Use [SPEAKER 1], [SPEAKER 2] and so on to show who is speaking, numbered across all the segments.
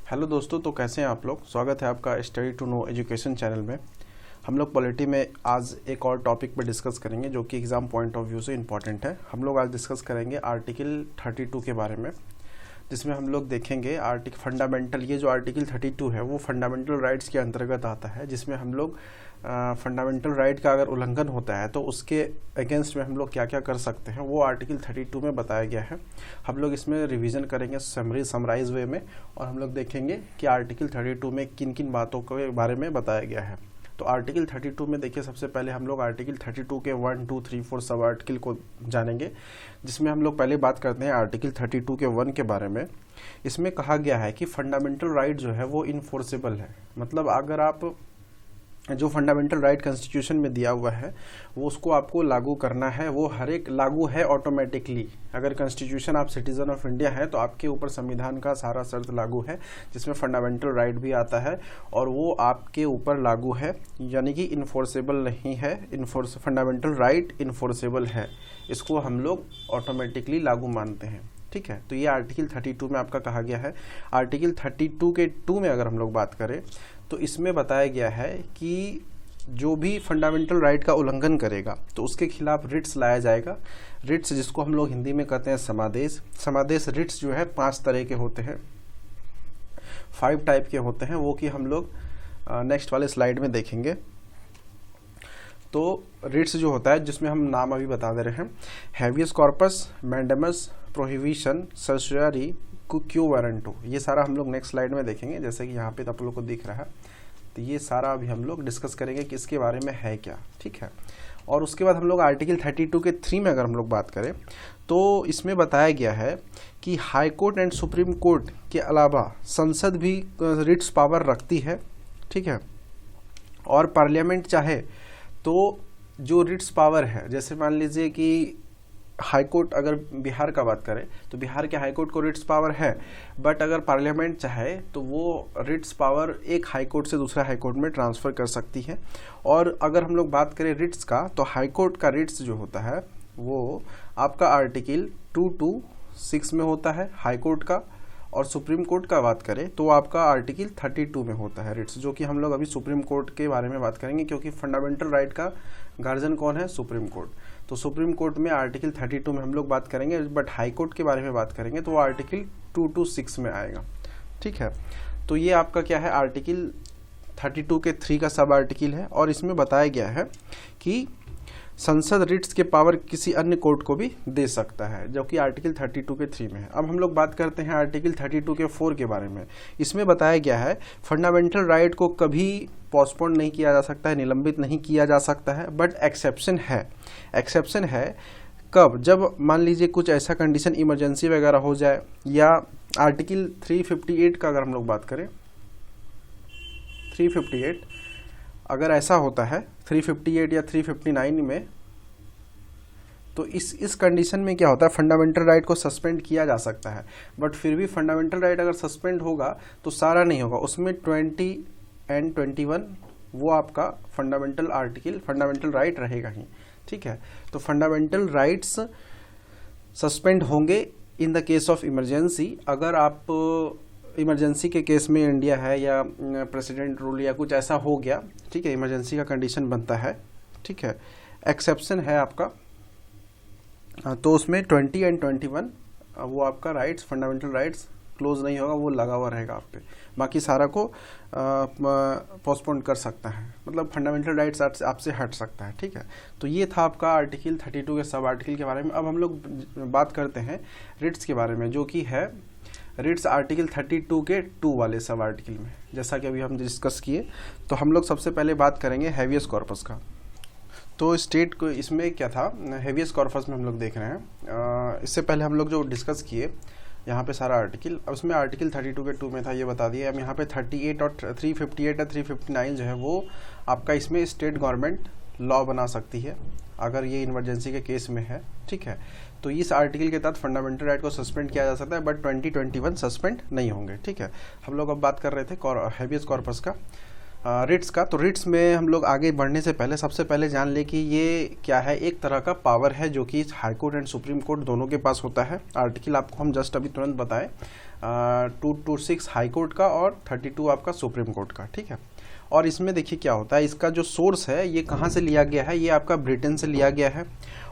[SPEAKER 1] Hello दोस्तों, तो कैसे हैं आप लोग। स्वागत है आपका study to know education channel में। हम लोग पॉलिटी में आज एक और टॉपिक पर डिस्कस करेंगे जो कि एग्ज़ाम पॉइंट ऑफ व्यू से इम्पॉर्टेंट है। हम लोग आज डिस्कस करेंगे आर्टिकल 32 के बारे में, जिसमें हम लोग देखेंगे फंडामेंटल, ये जो आर्टिकल 32 है वो फंडामेंटल राइट्स के अंतर्गत आता है, जिसमें हम लोग फंडामेंटल राइट का अगर उल्लंघन होता है तो उसके अगेंस्ट में हम लोग क्या क्या कर सकते हैं वो आर्टिकल 32 में बताया गया है। हम लोग इसमें रिवीजन करेंगे समराइज वे में, और हम लोग देखेंगे कि आर्टिकल 32 में किन किन बातों के बारे में बताया गया है। तो आर्टिकल 32 में देखिए, सबसे पहले हम लोग आर्टिकल 32 के 1, 2, 3, 4 सब आर्टिकल को जानेंगे, जिसमें हम लोग पहले बात करते हैं आर्टिकल 32 के 1 के बारे में। इसमें कहा गया है कि फंडामेंटल राइट जो है वो इन्फोर्सेबल है। मतलब अगर आप जो फंडामेंटल राइट कॉन्स्टिट्यूशन में दिया हुआ है वो उसको आपको लागू करना है, वो हर एक लागू है ऑटोमेटिकली। अगर कॉन्स्टिट्यूशन आप सिटीजन ऑफ इंडिया है तो आपके ऊपर संविधान का सारा शर्त लागू है, जिसमें फंडामेंटल राइट भी आता है और वो आपके ऊपर लागू है, यानी कि इन्फोर्सेबल नहीं है। फंडामेंटल राइट इन्फोर्सेबल है, इसको हम लोग ऑटोमेटिकली लागू मानते हैं। ठीक है, तो ये आर्टिकल 32 में आपका कहा गया है। आर्टिकल 32 के 2 में अगर हम लोग बात करें तो इसमें बताया गया है कि जो भी फंडामेंटल राइट का उल्लंघन करेगा तो उसके खिलाफ रिट्स लाया जाएगा। रिट्स जिसको हम लोग हिंदी में कहते हैं समादेश रिट्स जो है 5 तरह के होते हैं, 5 टाइप के होते हैं, वो कि हम लोग नेक्स्ट वाले स्लाइड में देखेंगे। तो रिट्स जो होता है, जिसमें हम नाम अभी बता दे रहे हैं, habeas corpus, mandamus, prohibition, सर्शियरी, quo warranto, ये सारा हम लोग नेक्स्ट स्लाइड में देखेंगे। जैसे कि यहाँ पे आप लोग को दिख रहा है, तो ये सारा अभी हम लोग डिस्कस करेंगे कि इसके बारे में है क्या। ठीक है, और उसके बाद हम लोग आर्टिकल 32 के 3 में अगर हम लोग बात करें तो इसमें बताया गया है कि high court and supreme court के अलावा संसद भी रिट्स पावर रखती है। ठीक है, और पार्लियामेंट चाहे तो जो रिट्स पावर है, जैसे मान लीजिए कि हाई कोर्ट, अगर बिहार का बात करें तो बिहार के हाई कोर्ट को रिट्स पावर है, बट अगर पार्लियामेंट चाहे तो वो रिट्स पावर एक हाई कोर्ट से दूसरा हाई कोर्ट में ट्रांसफ़र कर सकती है। और अगर हम लोग बात करें रिट्स का, तो हाई कोर्ट का रिट्स जो होता है वो आपका आर्टिकल 226 में होता है हाई कोर्ट का, और सुप्रीम कोर्ट का बात करें तो आपका आर्टिकल 32 में होता है रिट्स, जो कि हम लोग अभी सुप्रीम कोर्ट के बारे में बात करेंगे, क्योंकि फंडामेंटल राइट का गार्जियन कौन है? Supreme court. तो सुप्रीम कोर्ट में आर्टिकल 32 में हम लोग बात करेंगे, बट हाई कोर्ट के बारे में बात करेंगे तो वो आर्टिकल 226 में आएगा। ठीक है, तो ये आपका क्या है, आर्टिकल 32 के 3 का सब आर्टिकल है, और इसमें बताया गया है कि संसद रिट्स के पावर किसी अन्य कोर्ट को भी दे सकता है, जो कि आर्टिकल 32 के 3 में है। अब हम लोग बात करते हैं आर्टिकल 32 के 4 के बारे में। इसमें बताया गया है फंडामेंटल राइट को कभी पोस्टपोन नहीं किया जा सकता है, निलंबित नहीं किया जा सकता है, बट एक्सेप्शन है। एक्सेप्शन है कब? जब मान लीजिए कुछ ऐसा कंडीशन, इमरजेंसी वगैरह हो जाए, या आर्टिकल 358 का अगर हम लोग बात करें, 358 अगर ऐसा होता है 358 या 359 में, तो इस कंडीशन में क्या होता है, फंडामेंटल राइट को सस्पेंड किया जा सकता है। बट फिर भी फंडामेंटल राइट अगर सस्पेंड होगा तो सारा नहीं होगा, उसमें 20 एंड 21 वो आपका फंडामेंटल राइट रहेगा ही। ठीक है, तो फंडामेंटल राइट्स सस्पेंड होंगे in the case of emergency. अगर आप इमरजेंसी के केस में इंडिया है, या प्रेसिडेंट रूल या कुछ ऐसा हो गया, ठीक है, इमरजेंसी का कंडीशन बनता है। ठीक है, एक्सेप्शन है आपका, तो उसमें 20 एंड 21 वो आपका राइट्स, फंडामेंटल राइट्स क्लोज नहीं होगा, वो लगा हुआ रहेगा आप पे, बाकी सारा को पोस्टपोन कर सकता है, मतलब फंडामेंटल राइट्स आपसे हट सकता है। ठीक है, तो ये था आपका आर्टिकल 32 के सब आर्टिकल के बारे में। अब हम लोग बात करते हैं रिट्स के बारे में, जो कि है रिट्स आर्टिकल 32 के 2 वाले सब आर्टिकल में। जैसा कि अभी हम डिस्कस किए, तो हम लोग सबसे पहले बात करेंगे हैवियस कॉर्पस का। तो स्टेट को इसमें क्या था, हैवियस कॉर्पस में हम लोग देख रहे हैं। इससे पहले हम लोग जो डिस्कस किए यहाँ पे सारा आर्टिकल, अब उसमें आर्टिकल 32 के 2 में था, ये बता दिया। अब यहाँ पे 38 और 358 और 359 जो है वो आपका, इसमें स्टेट गवर्नमेंट लॉ बना सकती है अगर ये इमरजेंसी के केस में है। ठीक है, तो इस आर्टिकल के तहत फंडामेंटल राइट को सस्पेंड किया जा सकता है, बट 2021 सस्पेंड नहीं होंगे। ठीक है, हम लोग अब बात कर रहे थे हैवियस कॉर्पस का, रिट्स का। तो रिट्स में हम लोग आगे बढ़ने से पहले सबसे पहले जान ले कि ये क्या है, एक तरह का पावर है जो कि high court and supreme court दोनों के पास होता है। आर्टिकल आपको हम जस्ट अभी तुरंत बताएं, 226 हाई कोर्ट का और 32 आपका सुप्रीम कोर्ट का, ठीक है। और इसमें देखिए क्या होता है, इसका जो सोर्स है ये कहाँ से लिया गया है, ये आपका ब्रिटेन से लिया गया है।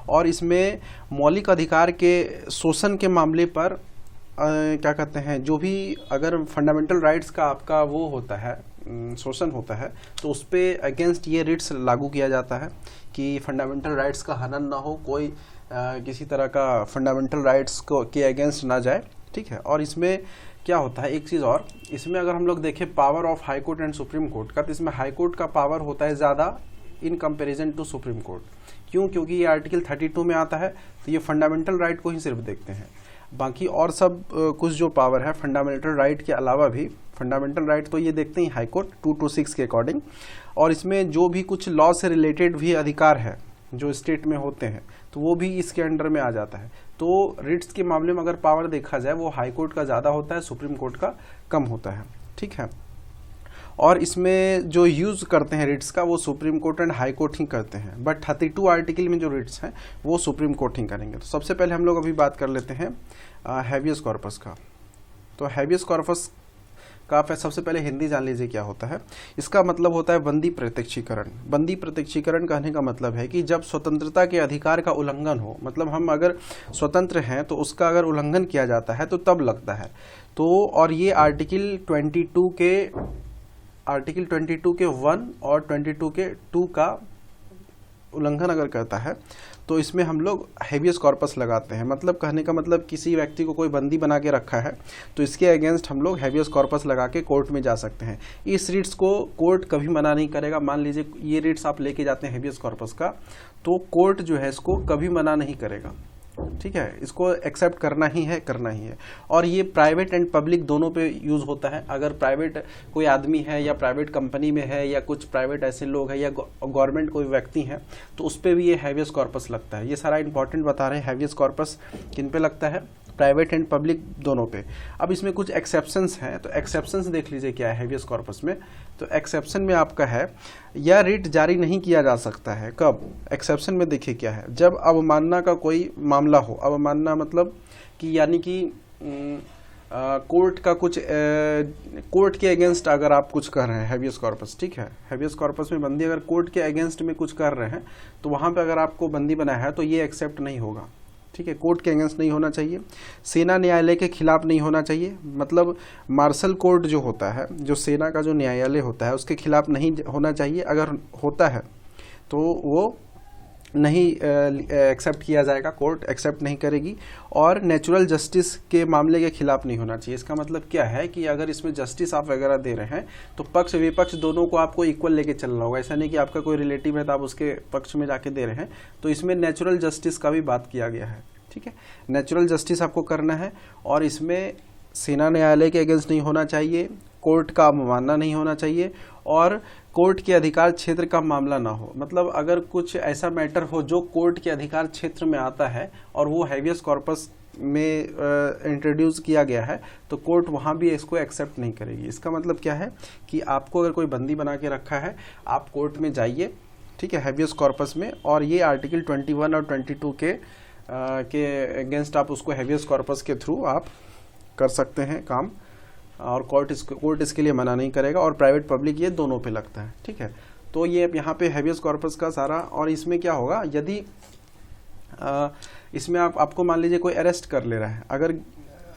[SPEAKER 1] और इसमें मौलिक अधिकार के शोषण के मामले पर क्या कहते हैं, जो भी अगर फंडामेंटल राइट्स का आपका वो होता है, शोषण होता है, तो उस पर अगेंस्ट ये रिट्स लागू किया जाता है कि फंडामेंटल राइट्स का हनन ना हो, कोई किसी तरह का फंडामेंटल राइट्स को के अगेंस्ट ना जाए, ठीक है। और इसमें क्या होता है, एक चीज़ और, इसमें अगर हम लोग देखें power of high court and supreme court का, तो इसमें हाई कोर्ट का पावर होता है ज़्यादा in comparison to supreme court. क्यों? क्योंकि ये आर्टिकल 32 में आता है, तो ये फंडामेंटल राइट को ही सिर्फ देखते हैं, बाकी और सब कुछ जो पावर है फंडामेंटल राइट के अलावा भी, फंडामेंटल राइट तो ये देखते हैं हाई कोर्ट 226 के अकॉर्डिंग। और इसमें जो भी कुछ लॉ से रिलेटेड भी अधिकार है जो स्टेट में होते हैं, तो वो भी इसके अंडर में आ जाता है। तो रिट्स के मामले में अगर पावर देखा जाए, वो हाई कोर्ट का ज़्यादा होता है, सुप्रीम कोर्ट का कम होता है, ठीक है। और इसमें जो यूज़ करते हैं रिट्स का, वो Supreme court and high Court ही करते हैं, बट 32 आर्टिकल में जो रिट्स हैं वो सुप्रीम कोर्ट ही करेंगे। तो सबसे पहले हम लोग अभी बात कर लेते हैं हैबियस कॉर्पस का। तो हैबियस कॉर्पस का सबसे पहले हिंदी जान लीजिए क्या होता है। इसका मतलब होता है बंदी प्रत्यक्षीकरण। बंदी प्रत्यक्षीकरण कहने का मतलब है कि जब स्वतंत्रता के अधिकार का उल्लंघन हो, मतलब हम अगर स्वतंत्र हैं तो उसका अगर उल्लंघन किया जाता है तो तब लगता है। तो और ये आर्टिकल 22 के 1 और 22 के 2 का उल्लंघन अगर करता है तो इसमें हम लोग हेबियस कॉर्पस लगाते हैं। मतलब कहने का मतलब किसी व्यक्ति को कोई बंदी बना के रखा है तो इसके अगेंस्ट हम लोग हेबियस कॉर्पस लगा के कोर्ट में जा सकते हैं। इस रिट्स को कोर्ट कभी मना नहीं करेगा। मान लीजिए ये रिट्स आप लेके जाते हैं हेबियस कॉर्पस का, तो कोर्ट जो है इसको कभी मना नहीं करेगा, ठीक है। इसको एक्सेप्ट करना ही है, करना ही है। और ये प्राइवेट एंड पब्लिक दोनों पे यूज़ होता है। अगर प्राइवेट कोई आदमी है या प्राइवेट कंपनी में है या कुछ प्राइवेट ऐसे लोग हैं या गवर्नमेंट कोई व्यक्ति हैं, तो उस पर भी ये हैबियस कॉर्पस लगता है। ये सारा इंपॉर्टेंट बता रहे हैं। हैबियस कॉर्पस किन पे लगता है? प्राइवेट एंड पब्लिक दोनों पे। अब इसमें कुछ एक्सेप्शंस हैं, तो एक्सेप्शंस देख लीजिए क्या है हैबियस कॉर्पस में। तो एक्सेप्शन में आपका है, यह रिट जारी नहीं किया जा सकता है। कब? एक्सेप्शन में देखिए क्या है, जब अवमानना का कोई मामला हो। अवमानना मतलब कि यानी कि कोर्ट का कुछ कोर्ट के अगेंस्ट अगर आप कुछ कर रहे हैं, हैबियस कॉर्पस, ठीक है। हैबियस कॉर्पस में बंदी अगर कोर्ट के अगेंस्ट में कुछ कर रहे हैं तो वहाँ पे अगर आपको बंदी बनाया है तो ये एक्सेप्ट नहीं होगा, ठीक है। कोर्ट के अगेंस्ट नहीं होना चाहिए, सेना न्यायालय के खिलाफ नहीं होना चाहिए। मतलब मार्शल कोर्ट जो होता है, जो सेना का जो न्यायालय होता है, उसके खिलाफ नहीं होना चाहिए। अगर होता है तो वो नहीं एक्सेप्ट किया जाएगा, कोर्ट एक्सेप्ट नहीं करेगी। और नेचुरल जस्टिस के मामले के खिलाफ नहीं होना चाहिए। इसका मतलब क्या है कि अगर इसमें जस्टिस आप वगैरह दे रहे हैं तो पक्ष विपक्ष दोनों को आपको इक्वल लेके चलना होगा। ऐसा नहीं कि आपका कोई रिलेटिव है तो आप उसके पक्ष में जाके दे रहे हैं। तो इसमें नेचुरल जस्टिस का भी बात किया गया है, ठीक है। नेचुरल जस्टिस आपको करना है। और इसमें सेना न्यायालय के अगेंस्ट नहीं होना चाहिए, कोर्ट का अवमानना नहीं होना चाहिए और कोर्ट के अधिकार क्षेत्र का मामला ना हो। मतलब अगर कुछ ऐसा मैटर हो जो कोर्ट के अधिकार क्षेत्र में आता है और वो हैबियस कॉर्पस में इंट्रोड्यूस किया गया है तो कोर्ट वहाँ भी इसको एक्सेप्ट नहीं करेगी। इसका मतलब क्या है कि आपको अगर कोई बंदी बना के रखा है, आप कोर्ट में जाइए, ठीक है, हैबियस कॉर्पस में। और ये आर्टिकल 21 और 22 के अगेंस्ट आप उसको हैबियस कॉर्पस के थ्रू आप कर सकते हैं काम। और कोर्ट इसके लिए मना नहीं करेगा। और प्राइवेट पब्लिक ये दोनों पे लगता है, ठीक है। तो ये यहाँ पे हैबियस कॉर्पस का सारा। और इसमें क्या होगा, यदि इसमें आपको मान लीजिए कोई अरेस्ट कर ले रहा है, अगर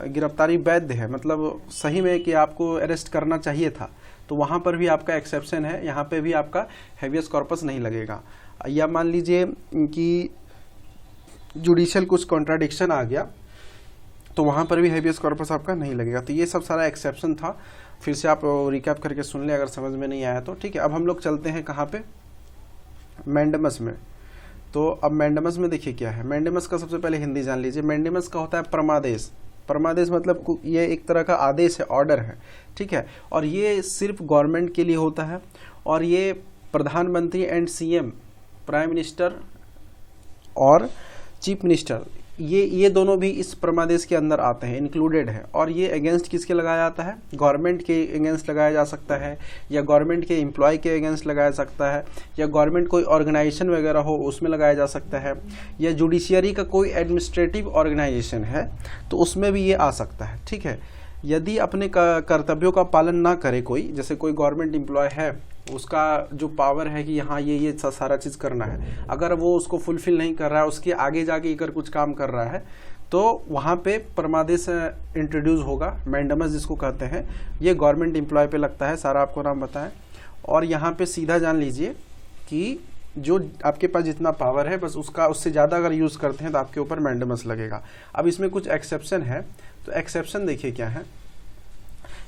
[SPEAKER 1] गिरफ्तारी वैध है, मतलब सही में कि आपको अरेस्ट करना चाहिए था, तो वहाँ पर भी आपका एक्सेप्शन है, यहाँ पे भी आपका हैबियस कॉर्पस नहीं लगेगा। या मान लीजिए कि जुडिशियल कुछ कॉन्ट्राडिक्शन आ गया तो वहाँ पर भी हैबियस कॉर्पस आपका नहीं लगेगा। तो ये सब सारा एक्सेप्शन था। फिर से आप रिकैप करके सुन लें अगर समझ में नहीं आया तो, ठीक है। अब हम लोग चलते हैं कहाँ पे? मैंडेमस में। तो अब मैंडेमस में देखिए क्या है। मैंडेमस का सबसे पहले हिंदी जान लीजिए। मैंडेमस का होता है परमादेश। परमादेश मतलब ये एक तरह का आदेश है, ऑर्डर है, ठीक है। और ये सिर्फ गवर्नमेंट के लिए होता है। और ये प्रधानमंत्री एंड सीएम, प्राइम मिनिस्टर और चीफ मिनिस्टर, ये दोनों भी इस परमादेश के अंदर आते हैं, इंक्लूडेड है। और ये अगेंस्ट किसके लगाया जाता है? गवर्नमेंट के अगेंस्ट लगाया जा सकता है, या गवर्नमेंट के एम्प्लॉय के अगेंस्ट लगाया जा सकता है, या गवर्नमेंट कोई ऑर्गेनाइजेशन वगैरह हो उसमें लगाया जा सकता है, या जुडिशियरी का कोई एडमिनिस्ट्रेटिव ऑर्गेनाइजेशन है तो उसमें भी ये आ सकता है, ठीक है। यदि अपने कर्तव्यों का पालन ना करे कोई, जैसे कोई गवर्नमेंट एम्प्लॉय है, उसका जो पावर है कि हाँ ये सारा चीज़ करना है, अगर वो उसको फुलफिल नहीं कर रहा है, उसके आगे जाके अगर कुछ काम कर रहा है, तो वहाँ पे परमादेश इंट्रोड्यूस होगा, मैंडेमस जिसको कहते हैं। ये गवर्नमेंट एम्प्लॉय पे लगता है, सारा आपको नाम बताएं। और यहाँ पे सीधा जान लीजिए कि जो आपके पास जितना पावर है बस उससे ज़्यादा अगर यूज़ करते हैं तो आपके ऊपर मैंडेमस लगेगा। अब इसमें कुछ एक्सेप्शन है, तो एक्सेप्शन देखिए क्या है।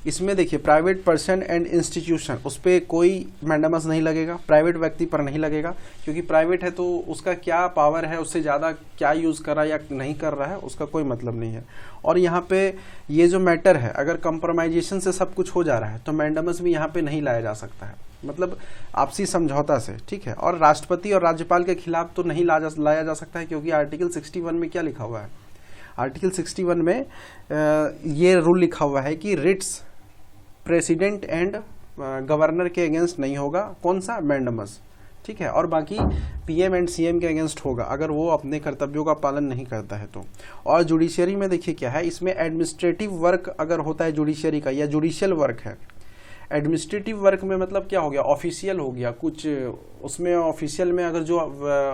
[SPEAKER 1] इसमें देखिए प्राइवेट पर्सन एंड इंस्टीट्यूशन, उस पर कोई मैंडेमस नहीं लगेगा, प्राइवेट व्यक्ति पर नहीं लगेगा, क्योंकि प्राइवेट है तो उसका क्या पावर है, उससे ज़्यादा क्या यूज़ कर रहा है या नहीं कर रहा है, उसका कोई मतलब नहीं है। और यहाँ पे ये जो मैटर है, अगर कंप्रोमाइजेशन से सब कुछ हो जा रहा है तो मैंडेमस भी यहाँ पे नहीं लाया जा सकता है, मतलब आपसी समझौता से, ठीक है। और राष्ट्रपति और राज्यपाल के खिलाफ तो नहीं लाया जा सकता है, क्योंकि आर्टिकल 61 में क्या लिखा हुआ है, आर्टिकल 61 में ये रूल लिखा हुआ है कि रिट्स प्रेसिडेंट एंड गवर्नर के अगेंस्ट नहीं होगा, कौन सा, मैंडेमस, ठीक है। और बाकी पीएम एंड सीएम के अगेंस्ट होगा अगर वो अपने कर्तव्यों का पालन नहीं करता है तो। और जुडिशरी में देखिए क्या है, इसमें एडमिनिस्ट्रेटिव वर्क अगर होता है जुडिशरी का, या जुडिशियल वर्क है, एडमिनिस्ट्रेटिव वर्क में मतलब क्या हो गया, ऑफिशियल हो गया कुछ, उसमें ऑफिशियल में अगर जो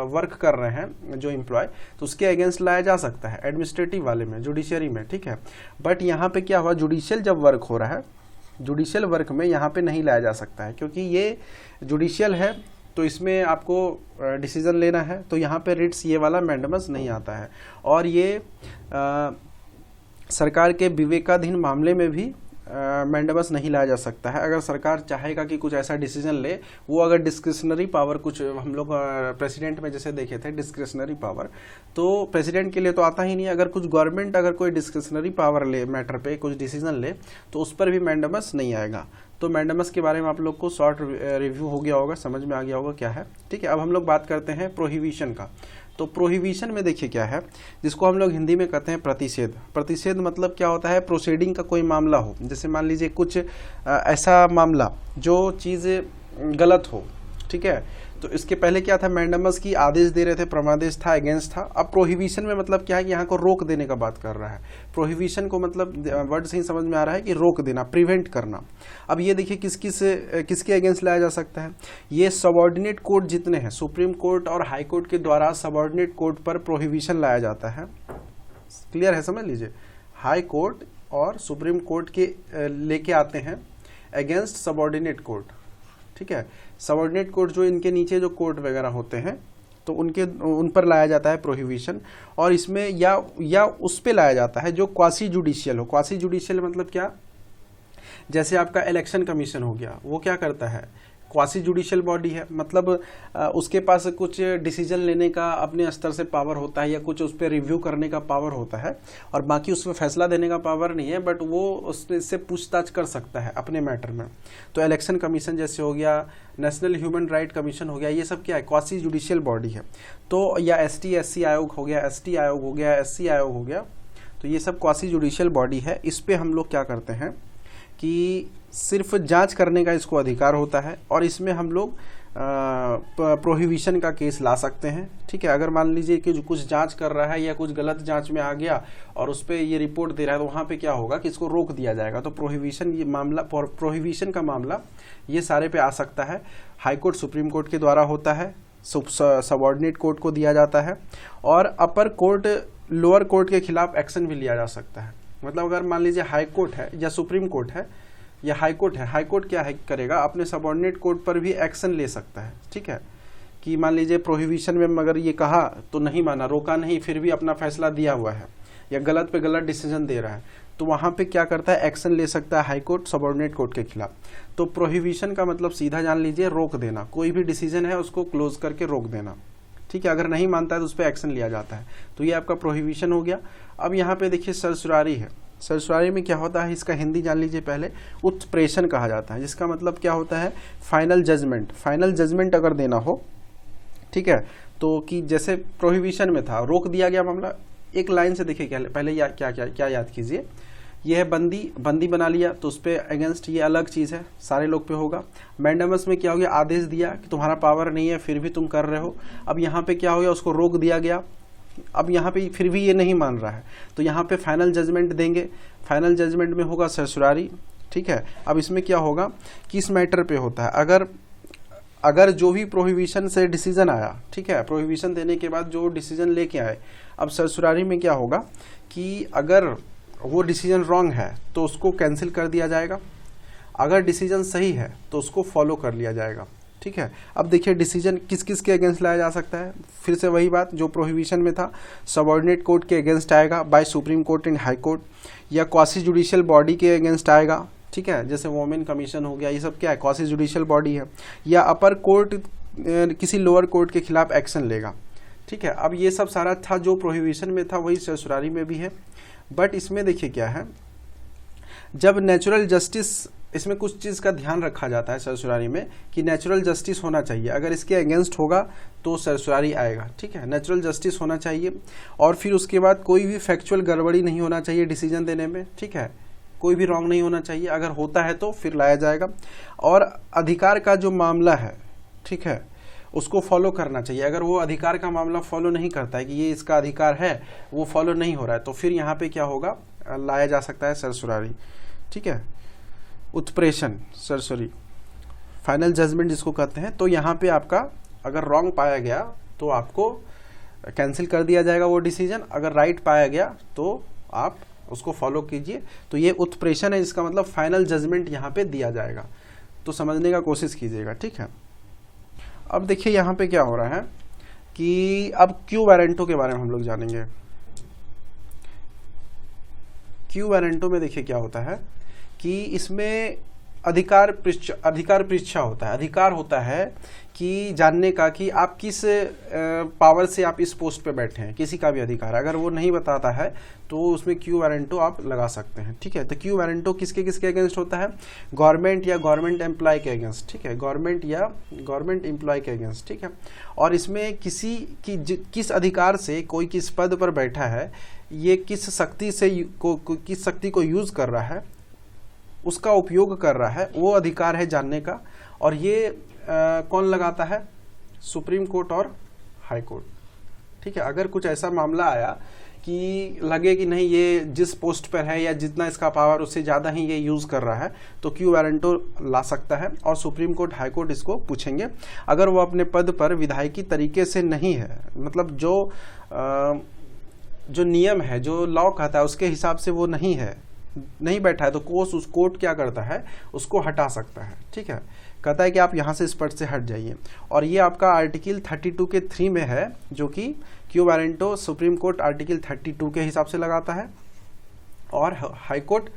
[SPEAKER 1] वर्क कर रहे हैं जो एम्प्लॉय, तो उसके अगेंस्ट लाया जा सकता है एडमिनिस्ट्रेटिव वाले में, जुडिशरी में, ठीक है। बट यहाँ पे क्या हुआ, जुडिशियल जब वर्क हो रहा है, जुडिशियल वर्क में यहाँ पे नहीं लाया जा सकता है, क्योंकि ये जुडिशियल है तो इसमें आपको डिसीजन लेना है, तो यहाँ पे रिट्स ये वाला मैंडेमस नहीं आता है। और ये सरकार के विवेकाधीन मामले में भी मैंडेमस नहीं लाया जा सकता है। अगर सरकार चाहेगा कि कुछ ऐसा डिसीजन ले, वो अगर डिस्क्रिशनरी पावर, कुछ हम लोग प्रेसिडेंट में जैसे देखे थे डिस्क्रिशनरी पावर, तो प्रेसिडेंट के लिए तो आता ही नहीं। अगर कुछ गवर्नमेंट अगर कोई डिस्क्रिशनरी पावर ले, मैटर पे कुछ डिसीजन ले, तो उस पर भी मैंडेमस नहीं आएगा। तो मैंडेमस के बारे में आप लोग को शॉर्ट रिव्यू हो गया होगा, समझ में आ गया होगा क्या है, ठीक है। अब हम लोग बात करते हैं प्रोहिबिशन का। तो प्रोहिबिशन में देखिए क्या है, जिसको हम लोग हिंदी में कहते हैं प्रतिषेध। प्रतिषेध मतलब क्या होता है, प्रोसीडिंग का कोई मामला हो, जैसे मान लीजिए कुछ ऐसा मामला जो चीज़ गलत हो, ठीक है। तो इसके पहले क्या था, मैंडेमस की आदेश दे रहे थे, प्रमादेश था, अगेंस्ट था। अब प्रोहिबिशन में मतलब क्या है कि यहाँ को रोक देने का बात कर रहा है। प्रोहिबिशन को मतलब वर्ड से ही समझ में आ रहा है कि रोक देना, प्रिवेंट करना। अब ये देखिए किसके अगेंस्ट लाया जा सकता है, ये सबऑर्डिनेट कोर्ट जितने हैं, सुप्रीम कोर्ट और हाई कोर्ट के द्वारा सबऑर्डिनेट कोर्ट पर प्रोहिबिशन लाया जाता है। क्लियर है, समझ लीजिए, हाई कोर्ट और सुप्रीम कोर्ट के लेके आते हैं अगेंस्ट सबऑर्डिनेट कोर्ट, ठीक है। सबऑर्डिनेट कोर्ट जो इनके नीचे जो कोर्ट वगैरह होते हैं, तो उन पर लाया जाता है प्रोहिबिशन। और इसमें या उस पे लाया जाता है जो क्वासी जुडिशियल हो। क्वासी जुडिशियल मतलब क्या, जैसे आपका इलेक्शन कमीशन हो गया, वो क्या करता है, क्वासी जुडिशियल बॉडी है, मतलब उसके पास कुछ डिसीजन लेने का अपने स्तर से पावर होता है, या कुछ उस पर रिव्यू करने का पावर होता है, और बाकी उसमें फैसला देने का पावर नहीं है, बट वो उससे पूछताछ कर सकता है अपने मैटर में। तो इलेक्शन कमीशन जैसे हो गया, नेशनल ह्यूमन राइट कमीशन हो गया, ये सब क्या है, क्वासी जुडिशियल बॉडी है। तो या ST/SC आयोग हो गया, ST आयोग हो गया, SC आयोग हो गया, तो ये सब क्वासी जुडिशियल बॉडी है। इस पे हम लोग क्या करते हैं कि सिर्फ जांच करने का इसको अधिकार होता है, और इसमें हम लोग प्रोहिबिशन का केस ला सकते हैं, ठीक है। अगर मान लीजिए कि जो कुछ जांच कर रहा है या कुछ गलत जांच में आ गया और उस पर ये रिपोर्ट दे रहा है, तो वहाँ पे क्या होगा कि इसको रोक दिया जाएगा। तो प्रोहिबिशन का मामला ये सारे पे आ सकता है। हाई कोर्ट सुप्रीम कोर्ट के द्वारा होता है, सबऑर्डिनेट कोर्ट को दिया जाता है, और अपर कोर्ट लोअर कोर्ट के खिलाफ एक्शन भी लिया जा सकता है। मतलब अगर मान लीजिए हाई कोर्ट है या सुप्रीम कोर्ट है या हाई कोर्ट है, हाई कोर्ट क्या है करेगा, अपने सबऑर्डिनेट कोर्ट पर भी एक्शन ले सकता है, ठीक है। कि मान लीजिए प्रोहिबिशन में मगर ये कहा तो नहीं माना, रोका नहीं, फिर भी अपना फैसला दिया हुआ है, या गलत पे गलत डिसीजन दे रहा है, तो वहाँ पे क्या करता है, एक्शन ले सकता है हाई कोर्ट सबऑर्डिनेट कोर्ट के खिलाफ। तो प्रोहिबिशन का मतलब सीधा जान लीजिए रोक देना, कोई भी डिसीजन है उसको क्लोज करके रोक देना, ठीक है। अगर नहीं मानता है तो उस पर एक्शन लिया जाता है। तो ये आपका प्रोहिबिशन हो गया। अब यहाँ पे देखिए सरसुरारी है। सरसुरारी में क्या होता है, इसका हिंदी जान लीजिए पहले, उत्प्रेषण कहा जाता है, जिसका मतलब क्या होता है, फाइनल जजमेंट। फाइनल जजमेंट अगर देना हो, ठीक है, तो कि जैसे प्रोहिबिशन में था, रोक दिया गया मामला, एक लाइन से देखिए पहले क्या याद कीजिए, ये है बंदी बना लिया, तो उस पर अगेंस्ट ये अलग चीज़ है, सारे लोग पे होगा। मैंडेमस में क्या हो गया, आदेश दिया कि तुम्हारा पावर नहीं है फिर भी तुम कर रहे हो। अब यहाँ पे क्या हो गया, उसको रोक दिया गया, अब यहाँ पे फिर भी ये नहीं मान रहा है, तो यहाँ पे फाइनल जजमेंट देंगे। फाइनल जजमेंट में होगा सर्सुरारी, ठीक है। अब इसमें क्या होगा, किस मैटर पे होता है, अगर जो भी प्रोहिबिशन से डिसीजन आया, ठीक है, प्रोहिबिशन देने के बाद जो डिसीजन लेके आए, अब सर्सुरारी में क्या होगा कि अगर वो डिसीजन रॉन्ग है तो उसको कैंसिल कर दिया जाएगा, अगर डिसीजन सही है तो उसको फॉलो कर लिया जाएगा, ठीक है। अब देखिए डिसीजन किस किस के अगेंस्ट लाया जा सकता है, फिर से वही बात जो प्रोहिबिशन में था, सबऑर्डिनेट कोर्ट के अगेंस्ट आएगा, by supreme court and high court, या क्वासी जुडिशियल बॉडी के अगेंस्ट आएगा, ठीक है, जैसे वोमेन कमीशन हो गया, ये सब क्या है, क्वासी जुडिशियल बॉडी है, या अपर कोर्ट किसी लोअर कोर्ट के खिलाफ एक्शन लेगा, ठीक है। अब ये सब सारा था जो प्रोहिबिशन में था वही सर्सुरारी में भी है, बट इसमें देखिए क्या है, जब नेचुरल जस्टिस, इसमें कुछ चीज़ का ध्यान रखा जाता है सर्सुरारी में कि नेचुरल जस्टिस होना चाहिए, अगर इसके अगेंस्ट होगा तो सर्सुरारी आएगा, ठीक है, नेचुरल जस्टिस होना चाहिए। और फिर उसके बाद कोई भी फैक्चुअल गड़बड़ी नहीं होना चाहिए डिसीजन देने में, ठीक है, कोई भी रॉन्ग नहीं होना चाहिए, अगर होता है तो फिर लाया जाएगा। और अधिकार का जो मामला है, ठीक है, उसको फॉलो करना चाहिए, अगर वो अधिकार का मामला फॉलो नहीं करता है कि ये इसका अधिकार है, वो फॉलो नहीं हो रहा है, तो फिर यहाँ पे क्या होगा, लाया जा सकता है सर्सुरारी, ठीक है। उत्प्रेषण सर्सरी, फाइनल जजमेंट जिसको कहते हैं, तो यहाँ पे आपका अगर रॉन्ग पाया गया तो आपको कैंसिल कर दिया जाएगा वो डिसीजन, अगर राइट पाया गया तो आप उसको फॉलो कीजिए। तो ये उत्प्रेषण है, इसका मतलब फाइनल जजमेंट यहाँ पे दिया जाएगा, तो समझने का कोशिश कीजिएगा, ठीक है। अब देखिए यहाँ पे क्या हो रहा है कि अब क्यू वारंटो के बारे में हम लोग जानेंगे। क्यू वारंटो में देखिए क्या होता है कि इसमें अधिकार परीक्षा होता है, अधिकार होता है कि जानने का कि आप किस पावर से आप इस पोस्ट पे बैठे हैं, किसी का भी अधिकार, अगर वो नहीं बताता है तो उसमें क्यू वारंटो आप लगा सकते हैं, ठीक है। तो क्यू वारंटो किसके किसके अगेंस्ट होता है, गवर्नमेंट या गवर्नमेंट एम्प्लॉय के अगेंस्ट, ठीक है, गवर्नमेंट या गवर्नमेंट एम्प्लॉय के अगेंस्ट, ठीक है। और इसमें किसी की किस अधिकार से कोई किस पद पर बैठा है, ये किस शक्ति को यूज कर रहा है, उसका उपयोग कर रहा है, वो अधिकार है जानने का। और ये कौन लगाता है, सुप्रीम कोर्ट और हाई कोर्ट, ठीक है। अगर कुछ ऐसा मामला आया कि लगे कि नहीं ये जिस पोस्ट पर है या जितना इसका पावर उससे ज़्यादा ही ये यूज़ कर रहा है, तो क्यू वारंटो ला सकता है और सुप्रीम कोर्ट हाई कोर्ट इसको पूछेंगे। अगर वो अपने पद पर विधायकी तरीके से नहीं है, मतलब जो नियम है, जो लॉ कहता है उसके हिसाब से वो नहीं बैठा है, तो कोर्ट क्या करता है, उसको हटा सकता है, ठीक है। कहता है कि आप यहाँ से इस पद से हट जाइए। और ये आपका आर्टिकल 32 के 3 में है, जो कि quo warranto supreme court article 32 के हिसाब से लगाता है और हाई कोर्ट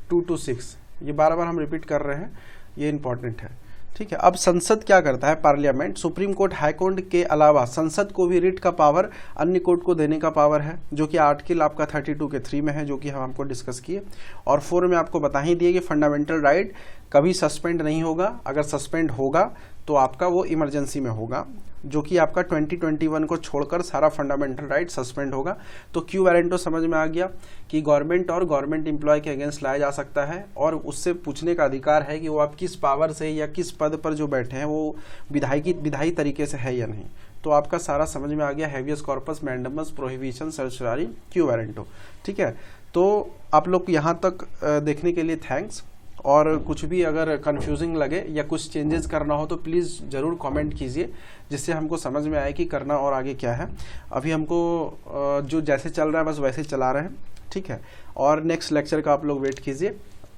[SPEAKER 1] 226। ये बार बार हम रिपीट कर रहे हैं, ये इंपॉर्टेंट है, ठीक है। अब संसद क्या करता है, parliament, supreme court high court के अलावा संसद को भी रिट का पावर अन्य कोर्ट को देने का पावर है, जो कि आर्टिकल आपका 32 के 3 में है, जो कि हम आपको डिस्कस किए। और 4 में आपको बता ही दिए कि फंडामेंटल राइट कभी सस्पेंड नहीं होगा, अगर सस्पेंड होगा तो आपका वो इमरजेंसी में होगा, जो कि आपका 2021 को छोड़कर सारा फंडामेंटल राइट सस्पेंड होगा। तो क्यू वारंटो समझ में आ गया कि गवर्नमेंट और गवर्नमेंट एम्प्लॉय के अगेंस्ट लाया जा सकता है और उससे पूछने का अधिकार है कि वो आप किस पावर से या किस पद पर जो बैठे हैं वो विधायी तरीके से है या नहीं। तो आपका सारा समझ में आ गया, habeas corpus, mandamus, prohibition, certiorari, quo warranto, ठीक है। तो आप लोग यहाँ तक देखने के लिए थैंक्स। और कुछ भी अगर कंफ्यूजिंग लगे या कुछ चेंजेस करना हो तो प्लीज़ ज़रूर कमेंट कीजिए, जिससे हमको समझ में आए कि करना और आगे क्या है। अभी हमको जो जैसे चल रहा है बस वैसे ही चला रहे हैं, ठीक है। और नेक्स्ट लेक्चर का आप लोग वेट कीजिए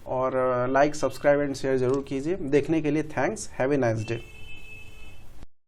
[SPEAKER 1] और लाइक, सब्सक्राइब एंड शेयर ज़रूर कीजिए। देखने के लिए thanks. Have a nice day.